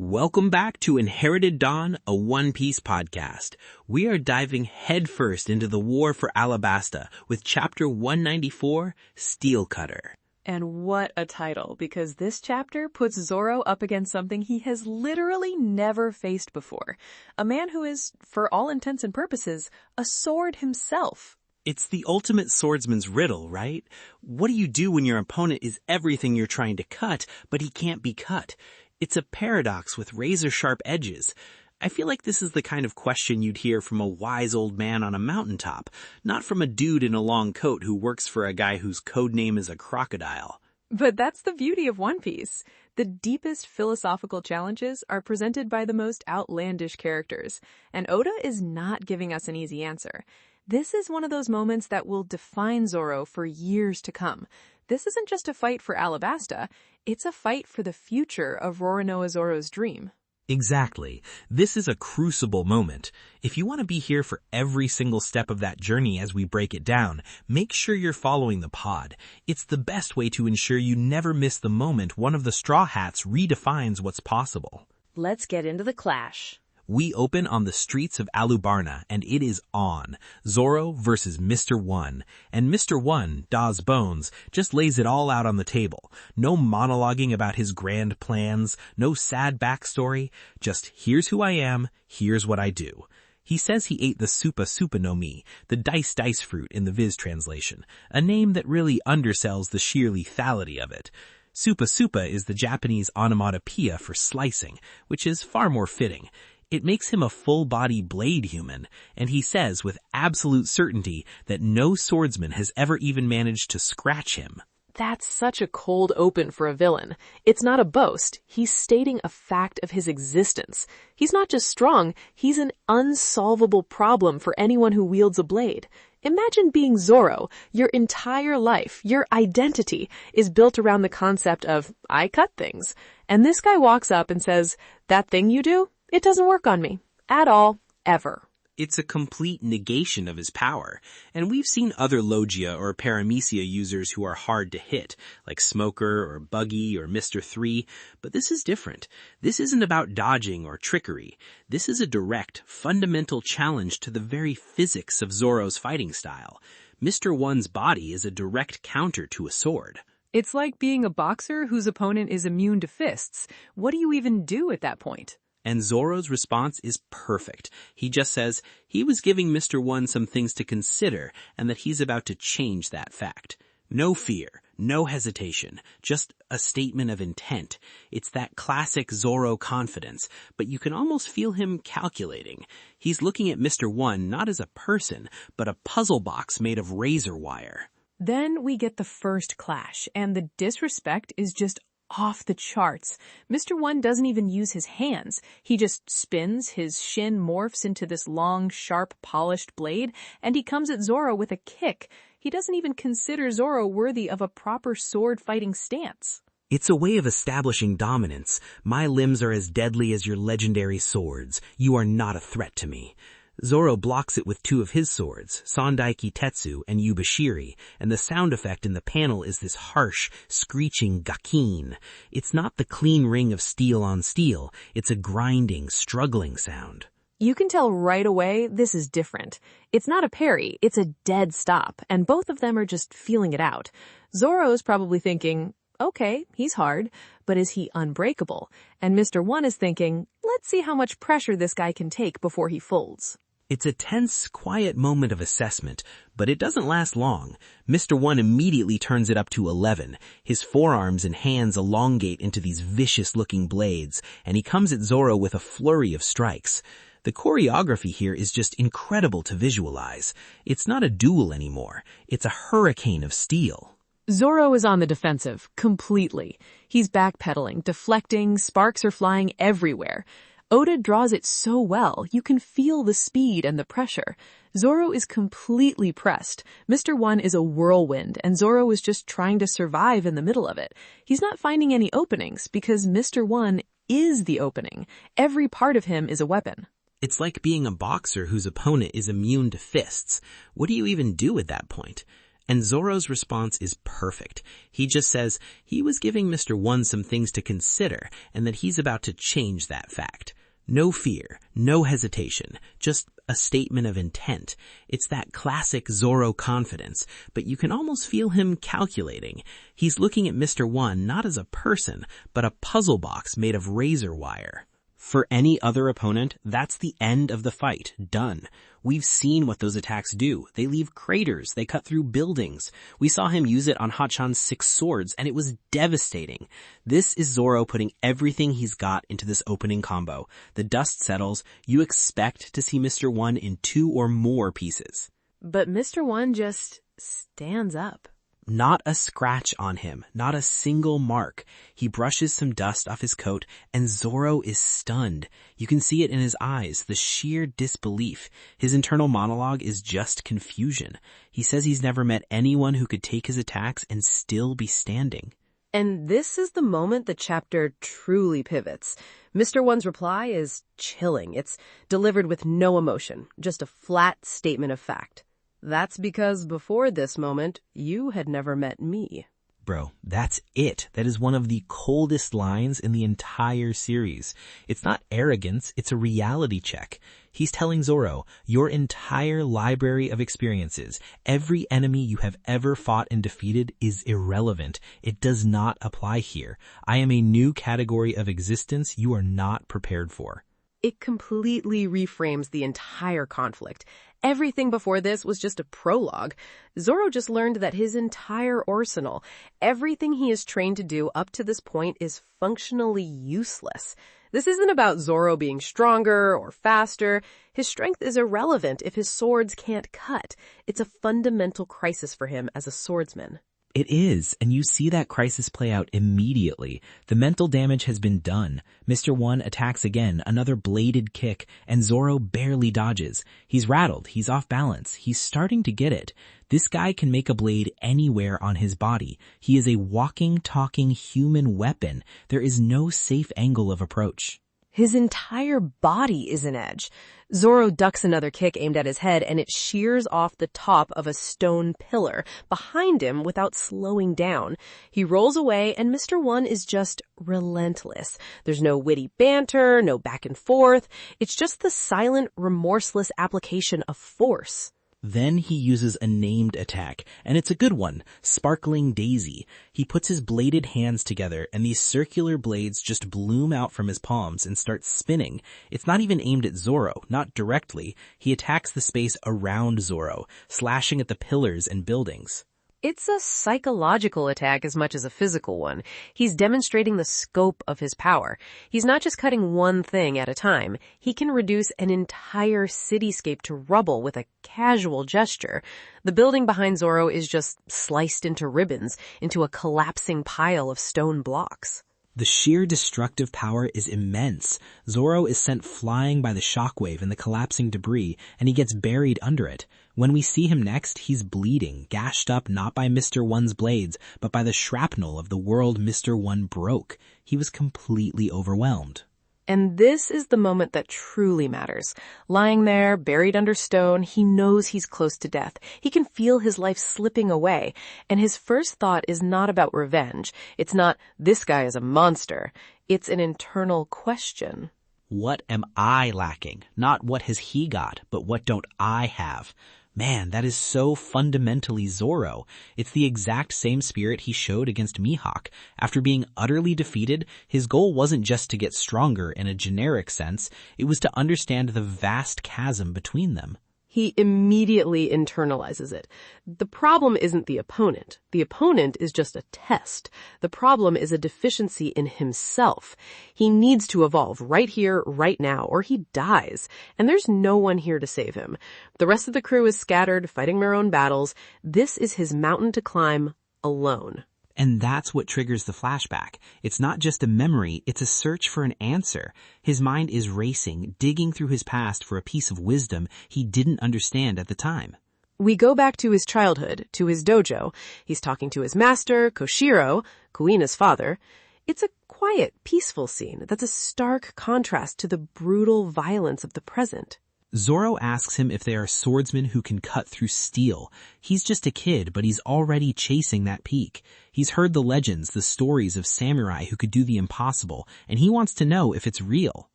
Welcome back to Inherited Dawn, a One Piece podcast. We are diving headfirst into the war for Alabasta with Chapter 194, Steel Cutter. And what a title, because this chapter puts Zoro up against something he has literally never faced before. A man who is, for all intents and purposes, a sword himself. It's the ultimate swordsman's riddle, right? What do you do when your opponent is everything you're trying to cut, but he can't be cut? It's a paradox with razor-sharp edges. I feel like this is the kind of question you'd hear from a wise old man on a mountaintop, not from a dude in a long coat who works for a guy whose code name is a crocodile. But that's the beauty of One Piece. The deepest philosophical challenges are presented by the most outlandish characters, and Oda is not giving us an easy answer. This is one of those moments that will define Zoro for years to come. This isn't just a fight for Alabasta, it's a fight for the future of Roronoa Zoro's dream. Exactly. This is a crucible moment. If you want to be here for every single step of that journey as we break it down, make sure you're following the pod. It's the best way to ensure you never miss the moment one of the Straw Hats redefines what's possible. Let's get into the clash. We open on the streets of Alabasta, and it is on. Zoro versus Mr. One. And Mr. One, Daz Bonez, just lays it all out on the table. No monologuing about his grand plans, no sad backstory. Just, here's who I am, here's what I do. He says he ate the Supa Supa no Mi, the dice fruit in the Viz translation, a name that really undersells the sheer lethality of it. Supa Supa is the Japanese onomatopoeia for slicing, which is far more fitting. It makes him a full-body blade human, and he says with absolute certainty that no swordsman has ever even managed to scratch him. That's such a cold open for a villain. It's not a boast. He's stating a fact of his existence. He's not just strong, he's an unsolvable problem for anyone who wields a blade. Imagine being Zoro. Your entire life, your identity, is built around the concept of, I cut things. And this guy walks up and says, that thing you do? It doesn't work on me. At all. Ever. It's a complete negation of his power, and we've seen other Logia or Paramecia users who are hard to hit, like Smoker or Buggy or Mr. 3, but this is different. This isn't about dodging or trickery. This is a direct, fundamental challenge to the very physics of Zoro's fighting style. Mr. One's body is a direct counter to a sword. It's like being a boxer whose opponent is immune to fists. What do you even do at that point? And Zoro's response is perfect. He just says he was giving Mr. One some things to consider and that he's about to change that fact. No fear, no hesitation, just a statement of intent. It's that classic Zoro confidence, but you can almost feel him calculating. He's looking at Mr. One not as a person, but a puzzle box made of razor wire. Then we get the first clash, and the disrespect is just off the charts. Mr. One doesn't even use his hands. He just spins, his shin morphs into this long, sharp, polished blade, and he comes at Zoro with a kick. He doesn't even consider Zoro worthy of a proper sword-fighting stance. It's a way of establishing dominance. My limbs are as deadly as your legendary swords. You are not a threat to me. Zoro blocks it with two of his swords, Sandaiki Tetsu and Yubashiri, and the sound effect in the panel is this harsh, screeching gakin. It's not the clean ring of steel on steel, it's a grinding, struggling sound. You can tell right away this is different. It's not a parry, it's a dead stop, and both of them are just feeling it out. Zoro's probably thinking, okay, he's hard, but is he unbreakable? And Mr. One is thinking, let's see how much pressure this guy can take before he folds. It's a tense, quiet moment of assessment, but it doesn't last long. Mr. One immediately turns it up to 11. His forearms and hands elongate into these vicious-looking blades, and he comes at Zoro with a flurry of strikes. The choreography here is just incredible to visualize. It's not a duel anymore. It's a hurricane of steel. Zoro is on the defensive, completely. He's backpedaling, deflecting, sparks are flying everywhere. Oda draws it so well, you can feel the speed and the pressure. Zoro is completely pressed. Mr. One is a whirlwind, and Zoro is just trying to survive in the middle of it. He's not finding any openings, because Mr. One is the opening. Every part of him is a weapon. It's like being a boxer whose opponent is immune to fists. What do you even do at that point? And Zoro's response is perfect. He just says he was giving Mr. One some things to consider and that he's about to change that fact. No fear, no hesitation, just a statement of intent. It's that classic Zoro confidence, but you can almost feel him calculating. He's looking at Mr. One not as a person, but a puzzle box made of razor wire. For any other opponent, that's the end of the fight. Done. We've seen what those attacks do. They leave craters. They cut through buildings. We saw him use it on Hachan's 6 swords, and it was devastating. This is Zoro putting everything he's got into this opening combo. The dust settles. You expect to see Mr. One in 2 or more pieces. But Mr. One just stands up. Not a scratch on him, not a single mark. He brushes some dust off his coat, and Zoro is stunned. You can see it in his eyes, the sheer disbelief. His internal monologue is just confusion. He says he's never met anyone who could take his attacks and still be standing. And this is the moment the chapter truly pivots. Mr. One's reply is chilling. It's delivered with no emotion, just a flat statement of fact. That's because before this moment, you had never met me. Bro, that's it. That is one of the coldest lines in the entire series. It's not arrogance, it's a reality check. He's telling Zoro, your entire library of experiences, every enemy you have ever fought and defeated is irrelevant. It does not apply here. I am a new category of existence you are not prepared for. It completely reframes the entire conflict. Everything before this was just a prologue. Zoro just learned that his entire arsenal, everything he is trained to do up to this point, is functionally useless. This isn't about Zoro being stronger or faster. His strength is irrelevant if his swords can't cut. It's a fundamental crisis for him as a swordsman. It is, and you see that crisis play out immediately. The mental damage has been done. Mr. One attacks again, another bladed kick, and Zoro barely dodges. He's rattled, he's off balance, he's starting to get it. This guy can make a blade anywhere on his body. He is a walking, talking human weapon. There is no safe angle of approach. His entire body is an edge. Zoro ducks another kick aimed at his head, and it shears off the top of a stone pillar behind him without slowing down. He rolls away, and Mr. One is just relentless. There's no witty banter, no back and forth. It's just the silent, remorseless application of force. Then he uses a named attack, and it's a good one, Sparkling Daisy. He puts his bladed hands together, and these circular blades just bloom out from his palms and start spinning. It's not even aimed at Zoro, not directly. He attacks the space around Zoro, slashing at the pillars and buildings. It's a psychological attack as much as a physical one. He's demonstrating the scope of his power. He's not just cutting one thing at a time. He can reduce an entire cityscape to rubble with a casual gesture. The building behind Zoro is just sliced into ribbons, into a collapsing pile of stone blocks. The sheer destructive power is immense. Zoro is sent flying by the shockwave and the collapsing debris, and he gets buried under it. When we see him next, he's bleeding, gashed up not by Mr. One's blades, but by the shrapnel of the world Mr. One broke. He was completely overwhelmed. And this is the moment that truly matters. Lying there, buried under stone, he knows he's close to death. He can feel his life slipping away. And his first thought is not about revenge. It's not, this guy is a monster. It's an internal question. What am I lacking? Not what has he got, but what don't I have? Man, that is so fundamentally Zoro. It's the exact same spirit he showed against Mihawk. After being utterly defeated, his goal wasn't just to get stronger in a generic sense. It was to understand the vast chasm between them. He immediately internalizes it. The problem isn't the opponent. The opponent is just a test. The problem is a deficiency in himself. He needs to evolve right here, right now, or he dies. And there's no one here to save him. The rest of the crew is scattered, fighting their own battles. This is his mountain to climb alone. And that's what triggers the flashback. It's not just a memory, it's a search for an answer. His mind is racing, digging through his past for a piece of wisdom he didn't understand at the time. We go back to his childhood, to his dojo. He's talking to his master, Koshiro, Kuina's father. It's a quiet, peaceful scene that's a stark contrast to the brutal violence of the present. Zoro asks him if they are swordsmen who can cut through steel. He's just a kid, but he's already chasing that peak. He's heard the legends, the stories of samurai who could do the impossible, and he wants to know if it's real.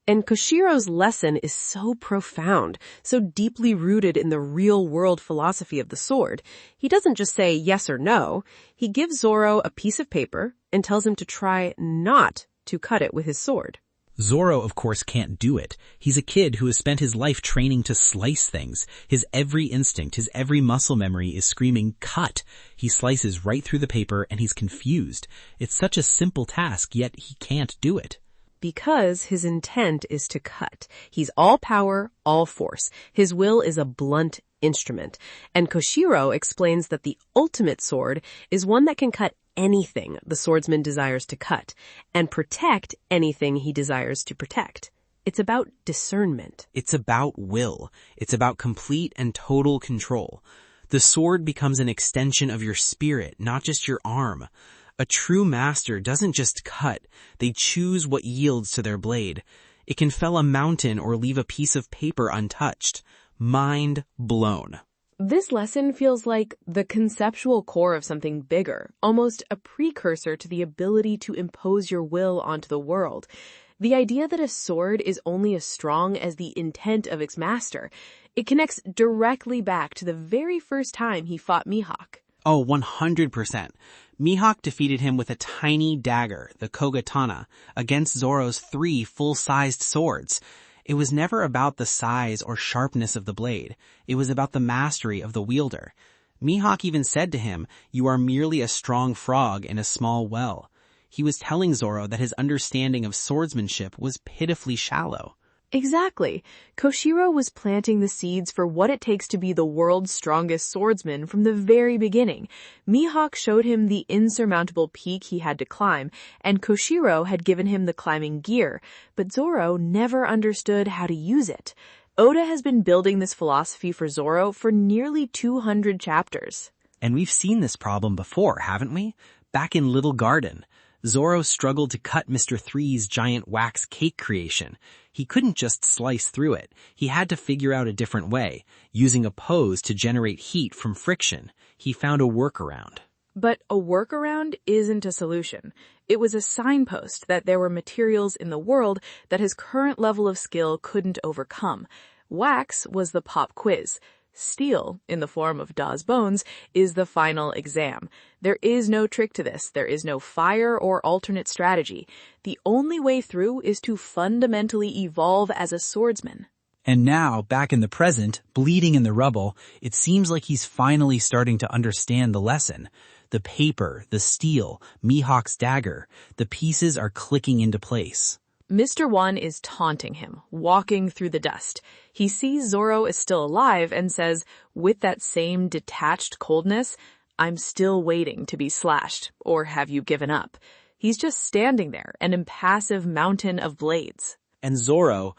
And Koshiro's lesson is so profound, so deeply rooted in the real-world philosophy of the sword. He doesn't just say yes or no. He gives Zoro a piece of paper and tells him to try not to cut it with his sword. Zoro, of course, can't do it. He's a kid who has spent his life training to slice things. His every instinct, his every muscle memory is screaming, cut. He slices right through the paper and he's confused. It's such a simple task, yet he can't do it. Because his intent is to cut. He's all power, all force. His will is a blunt instrument. And Koshiro explains that the ultimate sword is one that can cut anything the swordsman desires to cut and protect anything he desires to protect. It's about discernment. It's about will. It's about complete and total control. The sword becomes an extension of your spirit, not just your arm. A true master doesn't just cut, they choose what yields to their blade. It can fell a mountain or leave a piece of paper untouched. Mind blown. This lesson feels like the conceptual core of something bigger, almost a precursor to the ability to impose your will onto the world. The idea that a sword is only as strong as the intent of its master. It connects directly back to the very first time he fought Mihawk. Oh, 100%. Mihawk defeated him with a tiny dagger, the Kogatana, against Zoro's 3 full-sized swords. It was never about the size or sharpness of the blade. It was about the mastery of the wielder. Mihawk even said to him, "You are merely a strong frog in a small well." He was telling Zoro that his understanding of swordsmanship was pitifully shallow. Exactly. Koshiro was planting the seeds for what it takes to be the world's strongest swordsman from the very beginning. Mihawk showed him the insurmountable peak he had to climb, and Koshiro had given him the climbing gear, but Zoro never understood how to use it. Oda has been building this philosophy for Zoro for nearly 200 chapters. And we've seen this problem before, haven't we? Back in Little Garden, Zoro struggled to cut Mr. Three's giant wax cake creation. He couldn't just slice through it. He had to figure out a different way, using a pose to generate heat from friction. He found a workaround. But a workaround isn't a solution. It was a signpost that there were materials in the world that his current level of skill couldn't overcome. Wax was the pop quiz. Steel, in the form of Daz Bonez, is the final exam. There is no trick to this. There is no fire or alternate strategy. The only way through is to fundamentally evolve as a swordsman. And now, back in the present, bleeding in the rubble, it seems like he's finally starting to understand the lesson. The paper, the steel, Mihawk's dagger, the pieces are clicking into place. Mr. One is taunting him, walking through the dust. He sees Zoro is still alive and says, with that same detached coldness, "I'm still waiting to be slashed, or have you given up?" He's just standing there, an impassive mountain of blades. And Zoro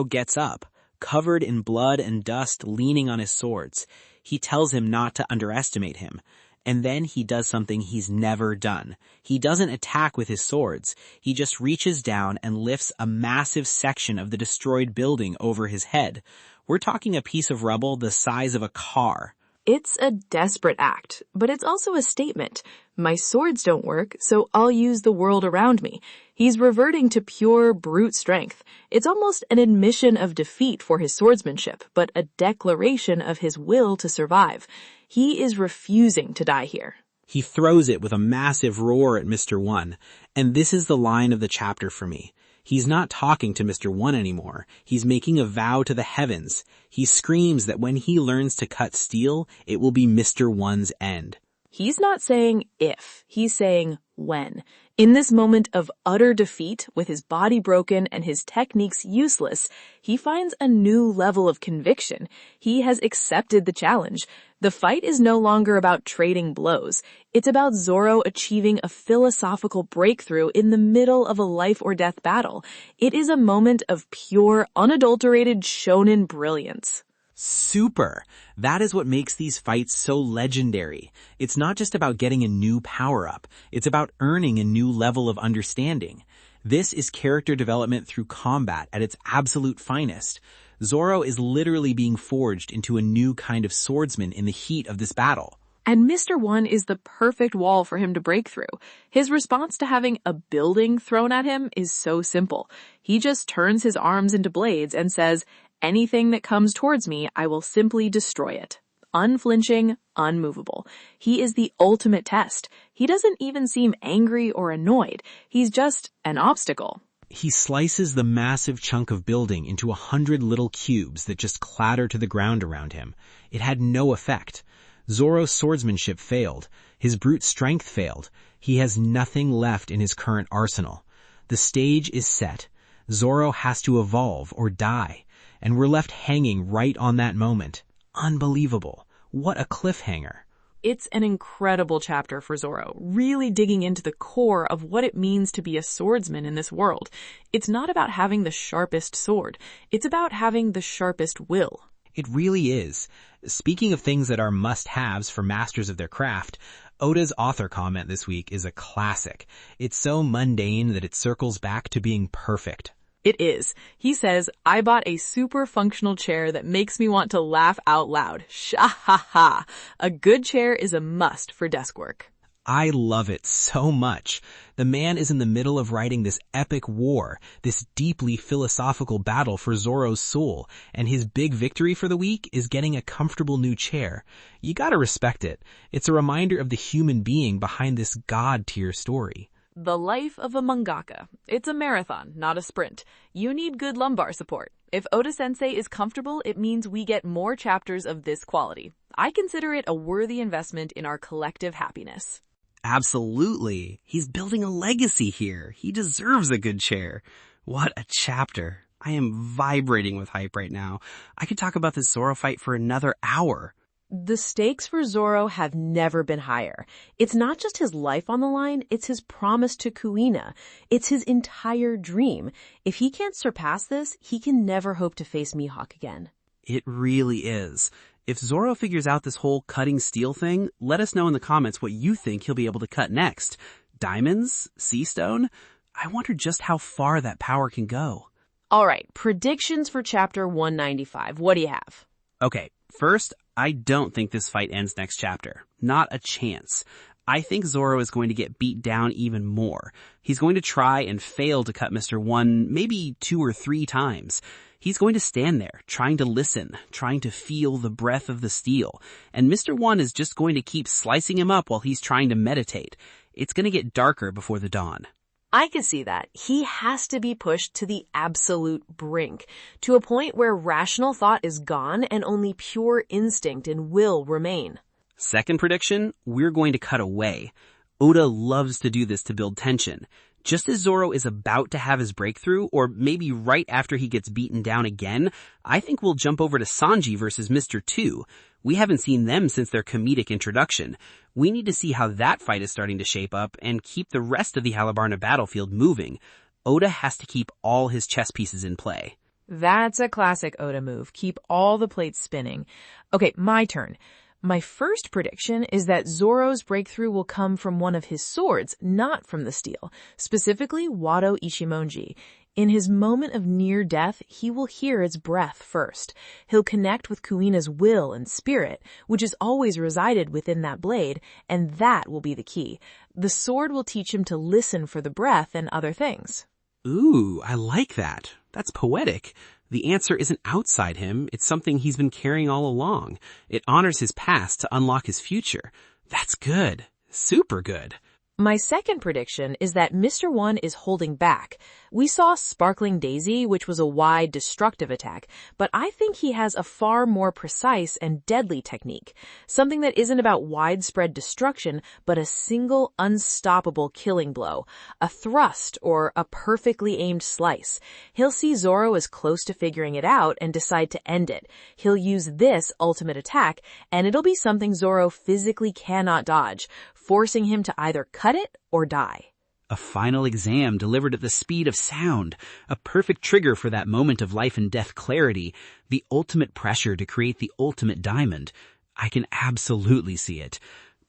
gets up, covered in blood and dust, leaning on his swords. He tells him not to underestimate him. And then he does something he's never done. He doesn't attack with his swords. He just reaches down and lifts a massive section of the destroyed building over his head. We're talking a piece of rubble the size of a car. It's a desperate act, but it's also a statement. My swords don't work, so I'll use the world around me. He's reverting to pure brute strength. It's almost an admission of defeat for his swordsmanship, but a declaration of his will to survive. He is refusing to die here. He throws it with a massive roar at Mr. One, and this is the line of the chapter for me. He's not talking to Mr. One anymore. He's making a vow to the heavens. He screams that when he learns to cut steel, it will be Mr. One's end. He's not saying if, he's saying when. In this moment of utter defeat, with his body broken and his techniques useless, he finds a new level of conviction. He has accepted the challenge. The fight is no longer about trading blows. It's about Zoro achieving a philosophical breakthrough in the middle of a life or death battle. It is a moment of pure, unadulterated shonen brilliance. Super! That is what makes these fights so legendary. It's not just about getting a new power-up. It's about earning a new level of understanding. This is character development through combat at its absolute finest. Zoro is literally being forged into a new kind of swordsman in the heat of this battle. And Mr. One is the perfect wall for him to break through. His response to having a building thrown at him is so simple. He just turns his arms into blades and says, "Anything that comes towards me, I will simply destroy it." Unflinching, unmovable. He is the ultimate test. He doesn't even seem angry or annoyed. He's just an obstacle. He slices the massive chunk of building into 100 little cubes that just clatter to the ground around him. It had no effect. Zoro's swordsmanship failed. His brute strength failed. He has nothing left in his current arsenal. The stage is set. Zoro has to evolve or die. And we're left hanging right on that moment. Unbelievable. What a cliffhanger. It's an incredible chapter for Zoro, really digging into the core of what it means to be a swordsman in this world. It's not about having the sharpest sword. It's about having the sharpest will. It really is. Speaking of things that are must-haves for masters of their craft, Oda's author comment this week is a classic. It's so mundane that it circles back to being perfect. It is. He says, "I bought a super functional chair that makes me want to laugh out loud. Sha-ha-ha. A good chair is a must for desk work." I love it so much. The man is in the middle of writing this epic war, this deeply philosophical battle for Zoro's soul, and his big victory for the week is getting a comfortable new chair. You gotta respect it. It's a reminder of the human being behind this god-tier story. The life of a mangaka. It's a marathon, not a sprint. You need good lumbar support. If Oda-sensei is comfortable, it means we get more chapters of this quality. I consider it a worthy investment in our collective happiness. Absolutely. He's building a legacy here. He deserves a good chair. What a chapter. I am vibrating with hype right now. I could talk about this Zoro fight for another hour. The stakes for Zoro have never been higher. It's not just his life on the line, it's his promise to Kuina. It's his entire dream. If he can't surpass this, he can never hope to face Mihawk again. It really is. If Zoro figures out this whole cutting steel thing, let us know in the comments what you think he'll be able to cut next. Diamonds? Sea stone? I wonder just how far that power can go. All right, predictions for chapter 195. What do you have? Okay, first, I don't think this fight ends next chapter. Not a chance. I think Zoro is going to get beat down even more. He's going to try and fail to cut Mr. One maybe 2 or 3 times. He's going to stand there, trying to listen, trying to feel the breath of the steel. And Mr. One is just going to keep slicing him up while he's trying to meditate. It's going to get darker before the dawn. I can see that. He has to be pushed to the absolute brink, to a point where rational thought is gone and only pure instinct and will remain. Second prediction, we're going to cut away. Oda loves to do this to build tension. Just as Zoro is about to have his breakthrough, or maybe right after he gets beaten down again, I think we'll jump over to Sanji versus Mr. 2. We haven't seen them since their comedic introduction. We need to see how that fight is starting to shape up and keep the rest of the Alabasta battlefield moving. Oda has to keep all his chess pieces in play. That's a classic Oda move. Keep all the plates spinning. Okay, my turn. My first prediction is that Zoro's breakthrough will come from one of his swords, not from the steel, specifically Wado Ichimonji. In his moment of near death, he will hear its breath first. He'll connect with Kuina's will and spirit, which has always resided within that blade, and that will be the key. The sword will teach him to listen for the breath and other things. Ooh, I like that. That's poetic. The answer isn't outside him, it's something he's been carrying all along. It honors his past to unlock his future. That's good. Super good. My second prediction is that Mr. One is holding back. We saw Sparkling Daisy, which was a wide, destructive attack, but I think he has a far more precise and deadly technique. Something that isn't about widespread destruction, but a single, unstoppable killing blow. A thrust, or a perfectly aimed slice. He'll see Zoro as close to figuring it out and decide to end it. He'll use this ultimate attack, and it'll be something Zoro physically cannot dodge, forcing him to either cut it or die. A final exam delivered at the speed of sound. A perfect trigger for that moment of life and death clarity. The ultimate pressure to create the ultimate diamond. I can absolutely see it.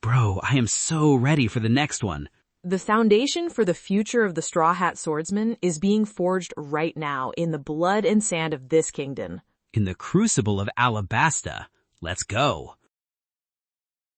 Bro, I am so ready for the next one. The foundation for the future of the Straw Hat Swordsman is being forged right now in the blood and sand of this kingdom. in the crucible of Alabasta. Let's go.